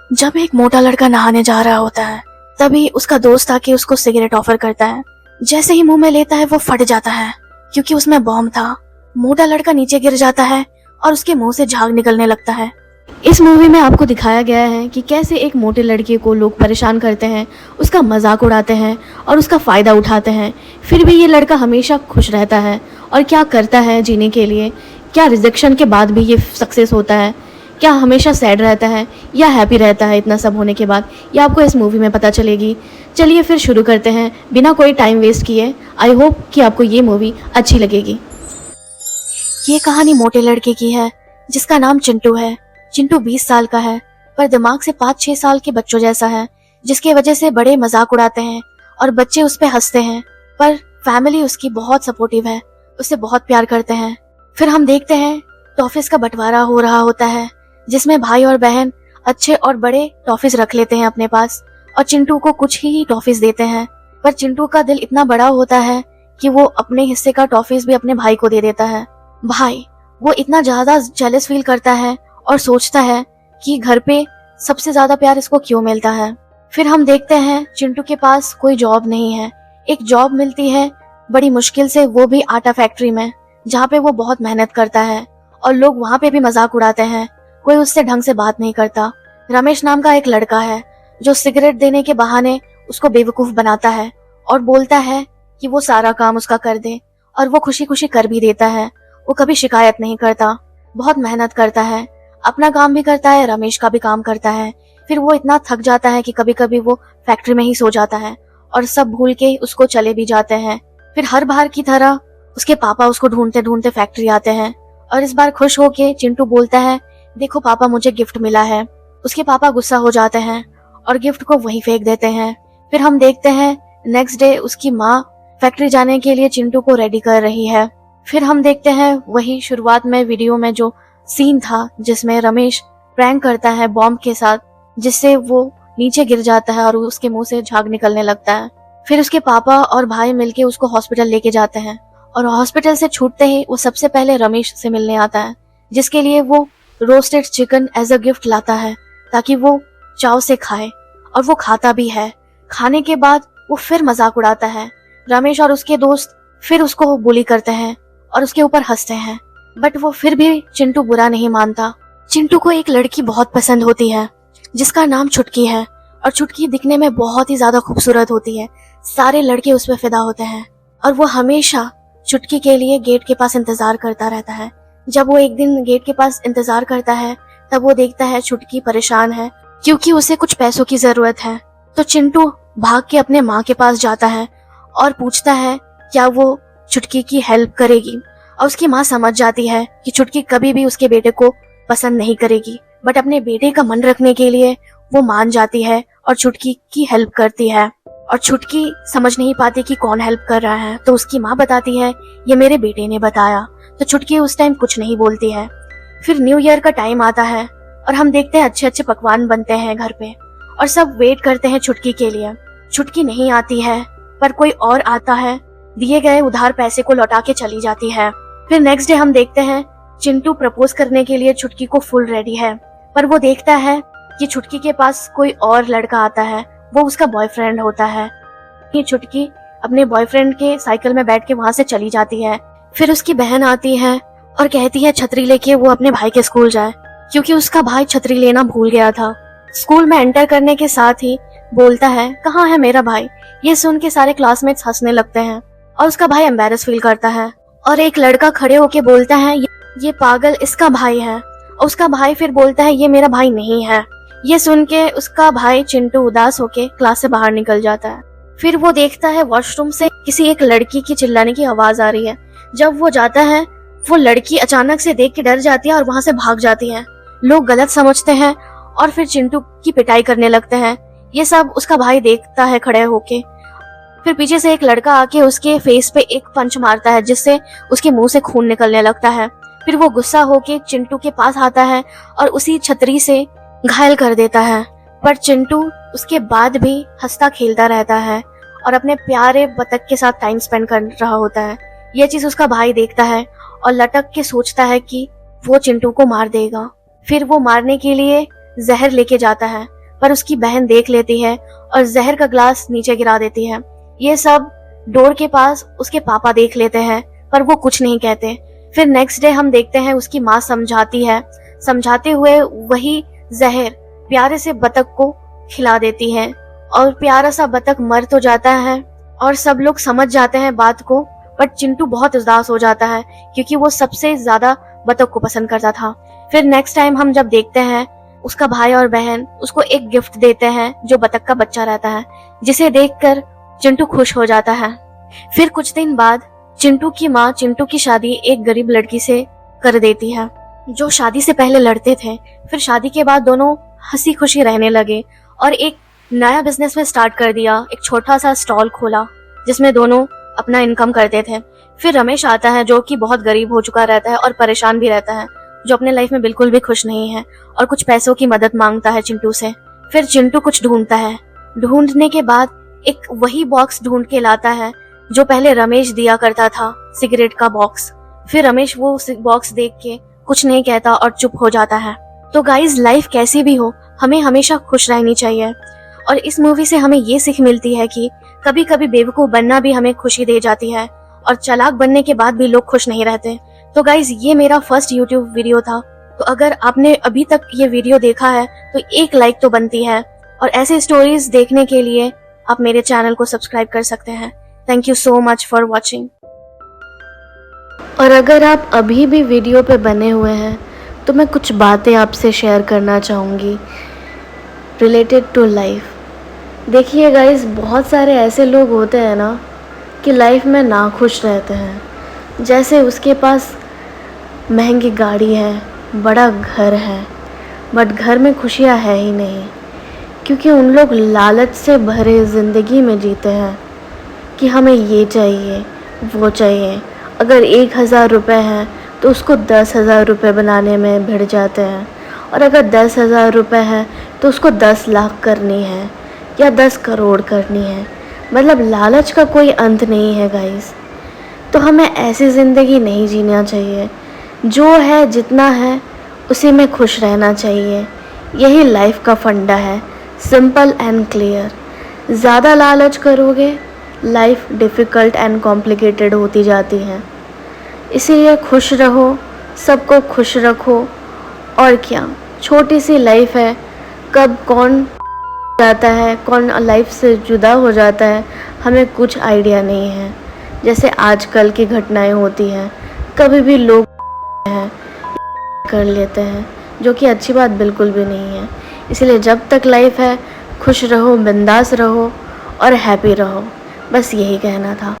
जब एक मोटा लड़का नहाने जा रहा होता है तभी उसका दोस्त आके उसको सिगरेट ऑफर करता है। जैसे ही मुंह में लेता है वो फट जाता है क्योंकि उसमें बॉम्ब था। मोटा लड़का नीचे गिर जाता है और उसके मुंह से झाग निकलने लगता है। इस मूवी में आपको दिखाया गया है कि कैसे एक मोटे लड़के को लोग परेशान करते हैं, उसका मजाक उड़ाते हैं और उसका फ़ायदा उठाते हैं। फिर भी ये लड़का हमेशा खुश रहता है और क्या करता है जीने के लिए। क्या रिजेक्शन के बाद भी ये सक्सेस होता है, क्या हमेशा सैड रहता है या हैप्पी रहता है इतना सब होने के बाद, ये आपको इस मूवी में पता चलेगी। चलिए फिर शुरू करते हैं बिना कोई टाइम वेस्ट किए। आई होप कि आपको ये मूवी अच्छी लगेगी। ये कहानी मोटे लड़के की है जिसका नाम चिंटू है। चिंटू 20 साल का है पर दिमाग से 5-6 साल के बच्चों जैसा है, जिसकी वजह से बड़े मजाक उड़ाते हैं और बच्चे उस पे हंसते हैं। पर फैमिली उसकी बहुत सपोर्टिव है, उससे बहुत प्यार करते हैं। फिर हम देखते हैं टॉफिस का बंटवारा हो रहा होता है जिसमें भाई और बहन अच्छे और बड़े टॉफिस रख लेते हैं अपने पास और चिंटू को कुछ ही टॉफिस देते हैं। पर चिंटू का दिल इतना बड़ा होता है कि वो अपने हिस्से का टॉफिस भी अपने भाई को दे देता है। भाई वो इतना ज्यादा जेलस फील करता है और सोचता है कि घर पे सबसे ज्यादा प्यार इसको क्यों मिलता है। फिर हम देखते हैं चिंटू के पास कोई जॉब नहीं है। एक जॉब मिलती है बड़ी मुश्किल से, वो भी आटा फैक्ट्री में, जहाँ पे वो बहुत मेहनत करता है और लोग वहाँ पे भी मजाक उड़ाते हैं। कोई उससे ढंग से बात नहीं करता। रमेश नाम का एक लड़का है जो सिगरेट देने के बहाने उसको बेवकूफ बनाता है और बोलता है कि वो सारा काम उसका कर दे, और वो खुशी खुशी कर भी देता है। वो कभी शिकायत नहीं करता, बहुत मेहनत करता है, अपना काम भी करता है, रमेश का भी काम करता है। फिर वो इतना थक जाता है कि कभी कभी वो फैक्ट्री में ही सो जाता है और सब भूल के उसको चले भी जाते हैं। फिर हर बार की तरह उसके पापा उसको ढूंढते ढूंढते फैक्ट्री आते हैं और इस बार खुश होके चिंटू बोलता है, देखो पापा मुझे गिफ्ट मिला है। उसके पापा गुस्सा हो जाते हैं और गिफ्ट को वहीं फेंक देते हैं। फिर हम देखते हैं नेक्स्ट डे उसकी माँ फैक्ट्री जाने के लिए चिंटू को रेडी कर रही है। फिर हम देखते हैं वही शुरुआत में वीडियो में जो सीन था जिसमें रमेश प्रैंक करता है बॉम्ब के साथ, जिससे वो नीचे गिर जाता है और उसके मुंह से झाग निकलने लगता है। फिर उसके पापा और भाई मिलके उसको हॉस्पिटल लेके जाते हैं और हॉस्पिटल से छूटते ही वो सबसे पहले रमेश से मिलने आता है, जिसके लिए वो roasted chicken as a gift लाता है ताकि वो चाव से खाए, और वो खाता भी है। खाने के बाद वो फिर मजाक उड़ाता है। रमेश और उसके दोस्त फिर उसको बुली करते हैं और उसके ऊपर हंसते हैं, बट वो फिर भी चिंटू बुरा नहीं मानता। चिंटू को एक लड़की बहुत पसंद होती है जिसका नाम छुटकी है, और छुटकी दिखने में बहुत ही ज्यादा खूबसूरत होती है। सारे लड़के उस पर फिदा होते हैं और वो हमेशा छुटकी के लिए गेट के पास इंतजार करता रहता है। जब वो एक दिन गेट के पास इंतजार करता है तब वो देखता है छुटकी परेशान है क्योंकि उसे कुछ पैसों की जरूरत है। तो चिंटू भाग के अपने माँ के पास जाता है और पूछता है क्या वो छुटकी की हेल्प करेगी, और उसकी माँ समझ जाती है कि छुटकी कभी भी उसके बेटे को पसंद नहीं करेगी, बट अपने बेटे का मन रखने के लिए वो मान जाती है और छुटकी की हेल्प करती है। और छुटकी समझ नहीं पाती कि कौन हेल्प कर रहा है, तो उसकी माँ बताती है ये मेरे बेटे ने बताया। तो छुटकी उस टाइम कुछ नहीं बोलती है। फिर न्यू ईयर का टाइम आता है और हम देखते हैं अच्छे अच्छे पकवान बनते हैं घर पे और सब वेट करते हैं छुटकी के लिए। छुटकी नहीं आती है पर कोई और आता है, दिए गए उधार पैसे को लौटा के चली जाती है। फिर नेक्स्ट डे हम देखते हैं चिंटू प्रपोज करने के लिए छुटकी को फुल रेडी है, पर वो देखता है कि छुटकी के पास कोई और लड़का आता है, वो उसका बॉयफ्रेंड होता है। ये छुटकी अपने बॉयफ्रेंड के साइकिल में बैठ के वहां से चली जाती है। फिर उसकी बहन आती है और कहती है छतरी लेके वो अपने भाई के स्कूल जाए, क्योंकि उसका भाई छतरी लेना भूल गया था। स्कूल में एंटर करने के साथ ही बोलता है कहाँ है मेरा भाई। ये सुन के सारे क्लासमेट्स हंसने लगते हैं और उसका भाई एम्बैरस फील करता है और एक लड़का खड़े होके बोलता है ये पागल इसका भाई है, और उसका भाई फिर बोलता है ये मेरा भाई नहीं है। ये सुन के उसका भाई चिंटू उदास होके क्लास से बाहर निकल जाता है। फिर वो देखता है वॉशरूम से किसी एक लड़की की चिल्लाने की आवाज आ रही है। जब वो जाता है वो लड़की अचानक से देख के डर जाती है और वहां से भाग जाती है। लोग गलत समझते हैं और फिर चिंटू की पिटाई करने लगते हैं। ये सब उसका भाई देखता है खड़े होके। फिर पीछे से एक लड़का आके उसके फेस पे एक पंच मारता है जिससे उसके मुंह से खून निकलने लगता है। फिर वो गुस्सा होके चिंटू के पास आता है और उसी छतरी से घायल कर देता है, पर चिंटू उसके बाद भी हंसता खेलता रहता है और अपने प्यारे बतख के साथ टाइम स्पेंड कर रहा होता है। यह चीज उसका भाई देखता है और लटक के सोचता है कि वो चिंटू को मार देगा। फिर वो मारने के लिए जहर लेके जाता है, पर उसकी बहन देख लेती है और जहर का ग्लास नीचे गिरा देती है। ये सब डोर के पास उसके पापा देख लेते हैं, पर वो कुछ नहीं कहते। फिर नेक्स्ट डे हम देखते हैं उसकी माँ समझाती है, समझाते हुए वही जहर प्यारे से बतख को खिला देती है और प्यारा सा बतख मर तो जाता है और सब लोग समझ जाते हैं बात को। बट चिंटू बहुत उदास हो जाता है क्योंकि वो सबसे ज्यादा बतख को पसंद करता था। फिर नेक्स्ट टाइम हम जब देखते हैं, उसका भाई और बहन उसको एक गिफ्ट देते हैं जो बतख का बच्चा रहता है, जिसे देखकर चिंटू खुश हो जाता है। फिर कुछ दिन बाद चिंटू की माँ चिंटू की शादी एक गरीब लड़की से कर देती है, जो शादी से पहले लड़ते थे। फिर शादी के बाद दोनों हंसी खुशी रहने लगे और एक नया बिजनेस में स्टार्ट कर दिया। एक छोटा सा स्टॉल खोला जिसमें दोनों अपना इनकम करते थे। फिर रमेश आता है जो कि बहुत गरीब हो चुका रहता है और परेशान भी रहता है, जो अपने लाइफ में बिल्कुल भी खुश नहीं है और कुछ पैसों की मदद मांगता है चिंटू से। फिर चिंटू कुछ ढूंढता है, ढूंढने के बाद एक वही बॉक्स ढूंढ के लाता है जो पहले रमेश दिया करता था, सिगरेट का बॉक्स। फिर रमेश वो बॉक्स देख के कुछ नहीं कहता और चुप हो जाता है। तो गाइज, लाइफ कैसी भी हो, हमें हमेशा खुश रहनी चाहिए। और इस मूवी से हमें ये सीख मिलती है कि कभी कभी बेवकूफ बनना भी हमें खुशी दे जाती है और चालाक बनने के बाद भी लोग खुश नहीं रहते। तो गाइज, ये मेरा फर्स्ट यूट्यूब वीडियो था। तो अगर आपने अभी तक ये वीडियो देखा है तो एक लाइक तो बनती है, और ऐसे स्टोरीज देखने के लिए आप मेरे चैनल को सब्सक्राइब कर सकते हैं। Thank you so much for watching. और अगर आप अभी भी वीडियो पे बने हुए हैं तो मैं कुछ बातें आपसे शेयर करना चाहूँगी रिलेटेड टू लाइफ। देखिए गाइस, बहुत सारे ऐसे लोग होते हैं ना कि लाइफ में ना खुश रहते हैं। जैसे उसके पास महंगी गाड़ी है, बड़ा घर है, बट घर में खुशियाँ है ही नहीं, क्योंकि उन लोग लालच से भरे ज़िंदगी में जीते हैं कि हमें ये चाहिए वो चाहिए। अगर 1,000 रुपये हैं तो उसको 10,000 रुपये बनाने में भिड़ जाते हैं, और अगर 10,000 रुपये है तो उसको 10 लाख करनी है या 10 करोड़ करनी है। मतलब लालच का कोई अंत नहीं है गाइस। तो हमें ऐसी ज़िंदगी नहीं जीना चाहिए। जो है जितना है उसी में खुश रहना चाहिए। यही लाइफ का फंडा है, सिंपल एंड क्लियर। ज़्यादा लालच करोगे लाइफ डिफ़िकल्ट एंड कॉम्प्लिकेटेड होती जाती है। इसीलिए खुश रहो, सबको खुश रखो। और क्या, छोटी सी लाइफ है, कब कौन जाता है, कौन लाइफ से जुदा हो जाता है, हमें कुछ आइडिया नहीं है। जैसे आजकल की घटनाएं होती हैं, कभी भी लोग कर लेते हैं, जो कि अच्छी बात बिल्कुल भी नहीं है। इसलिए जब तक लाइफ है खुश रहो, बिंदास रहो और हैप्पी रहो। बस यही कहना था।